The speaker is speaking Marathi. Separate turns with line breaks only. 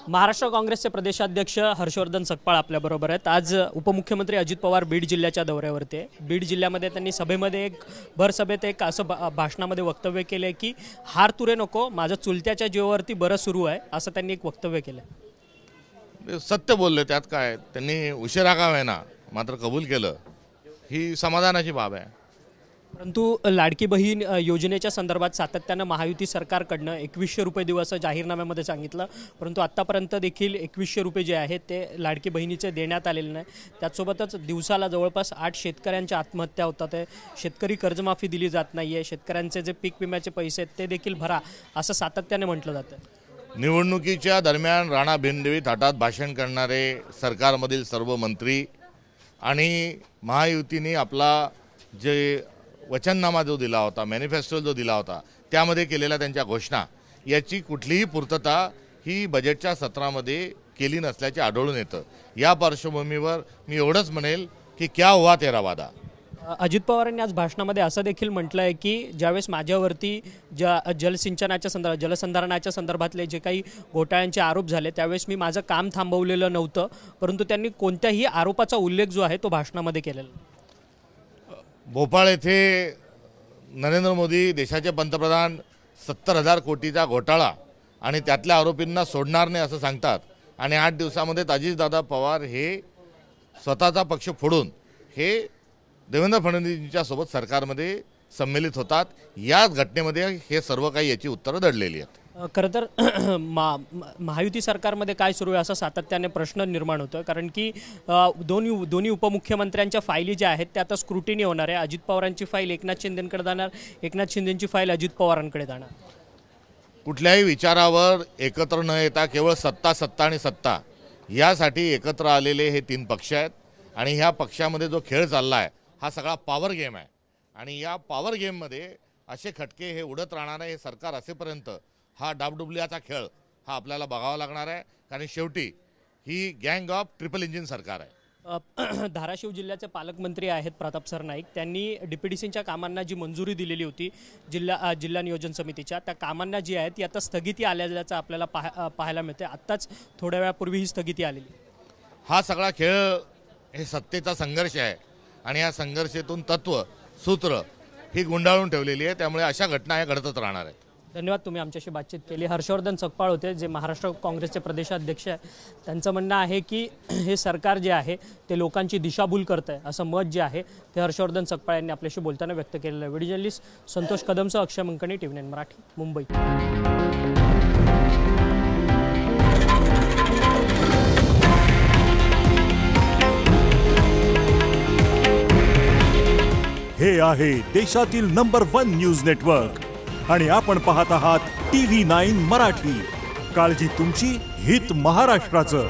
महाराष्ट्र काँग्रेसचे प्रदेशाध्यक्ष हर्षवर्धन सकपाळ आपल्याबरोबर आहेत। आज उपमुख्यमंत्री अजित पवार बीड जिल्ह्याच्या दौऱ्यावरती आहे। बीड जिल्ह्यामध्ये त्यांनी सभेमध्ये भरसभेत असं भाषणामध्ये वक्तव्य केले की हार तुरे नको, माझ्या चुलत्याच्या जीवावरती बरं सुरू आहे, असं त्यांनी एक वक्तव्य केलं।
सत्य बोलले, त्यात काय, त्यांनी उशिरा का होईना मात्र कबूल केलं, ही समाधानाची बाब आहे।
परंतु लाडकी बहीण योजनेच्या संदर्भात सातत्यानं महायुती सरकारकडनं 2100 रुपये दिवस जाहीरनाम्यामध्ये सांगितलं, परंतु आत्तापर्यंत देखील 2100 रुपये जे आहेत ते लाडकी बहिणीचे देण्यात आलेले नाही। त्याचसोबतच दिवसाला जवळपास 8 शेतकऱ्यांच्या आत्महत्या होतात आहे, शेतकरी कर्जमाफी दिली जात नाही आहे, शेतकऱ्यांचे जे पीक विम्याचे पैसे आहेत ते देखील भरा असं सातत्याने म्हटलं जातं।
निवडणुकीच्या दरम्यान राणा भिंडदेवी थाटात भाषण करणारे सरकारमधील सर्व मंत्री आणि महायुतीने आपला जे वचननामा जो दिला होता, मॅनिफेस्टो जो दिला होता, त्यामध्ये केलेल्या त्यांच्या घोषणा याची कुठलीही पूर्तता ही बजेटच्या सत्रामध्ये केली नसल्याचे आढळून येतं। या पार्श्वभूमीवर मी एवढंच म्हणेल की क्या हुआ तेरा वादा।
अजित पवारांनी आज भाषणामध्ये असं देखील म्हटलं आहे की ज्यावेळेस माझ्यावरती जलसिंचनाच्या संदर्भात जलसंधारणाच्या संदर्भातले जे काही घोटाळ्यांचे आरोप झाले त्यावेळेस मी माझं काम थांबवलेलं नव्हतं, परंतु त्यांनी कोणत्याही आरोपाचा उल्लेख जो आहे तो भाषणामध्ये केलेला।
भोपाळ येथे नरेंद्र मोदी देशाचे पंतप्रधान 70,000 कोटीचा घोटाळा आणि त्यातल्या आरोपींना सोडणार नाही असं सांगतात आणि 8 दिवसामध्ये अजितदादा पवार हे स्वतःचा पक्ष फोडून हे देवेंद्र फडणवीसांच्या सोबत सरकारमध्ये सम्मिलित होतात। या घटनेमध्ये हे सर्व काही याची उत्तरं दडलेली आहेत।
खरं तर महायुती सरकारमध्ये काय सुरू आहे असा सातत्याने प्रश्न निर्माण होतो, कारण की दोन्ही उपमुख्यमंत्र्यांच्या फायली ज्या आहेत त्या आता स्क्रुटिनी होणार आहे। अजित पवारांची फाईल एकनाथ शिंदेंकडे जाणार, एकनाथ शिंदेंची फाईल अजित पवारांकडे जाणार।
कुठल्याही विचारावर एकत्र न येता केवळ सत्ता सत्ता आणि सत्ता यासाठी एकत्र आलेले हे 3 पक्ष आहेत आणि ह्या पक्षामध्ये जो खेळ चालला आहे हा सगळा पॉवर गेम आहे आणि या पॉवर गेममध्ये असे खटके हे उडत राहणार आहे। हे सरकार असेपर्यंत हा डाबडुबल्याचा खेळ हा आपल्याला बघावा लागणार आहे, कारण शेवटी ही गँग ऑफ ट्रिपल इंजिन सरकार आहे।
धाराशिव जिल्ह्याचे पालकमंत्री आहेत प्रताप सरनाईक, त्यांनी डीपीडीसीच्या कामांना जी मंजुरी दिलेली होती जिल्हा नियोजन समितीच्या, त्या कामांना जी आहे ती आता स्थगिती आल्याचं आपल्याला पाहायला मिळते। आत्ताच थोड्या वेळापूर्वी ही स्थगिती आलेली।
हा सगळा खेळ हे सत्तेचा संघर्ष आहे आणि या संघर्षातून तत्व सूत्र ही गुंडाळून ठेवलेली आहे, त्यामुळे अशा घटना ह्या घडतच राहणार आहेत।
धन्यवाद, तुम्ही आमच्याशी बातचीत केली। हर्षवर्धन सकपाळ होते, जे महाराष्ट्र काँग्रेसचे प्रदेशाध्यक्ष आहे। त्यांचं म्हणणं आहे की हे सरकार जे आहे ते लोकांची दिशाभूल करत आहे असं मत जे आहे ते हर्षवर्धन सकपाळ यांनी आपल्याशी बोलताना व्यक्त केलेलं आहे। व्हिडिओ जर्नलिस्ट संतोष कदमसह अक्षय मंकणी, TV9 मराठी, मुंबई।
हे आहे देशातील नंबर 1 न्यूज नेटवर्क आणि आपण पाहत आहात TV9 मराठी। काळजी तुमची, हित महाराष्ट्राचं।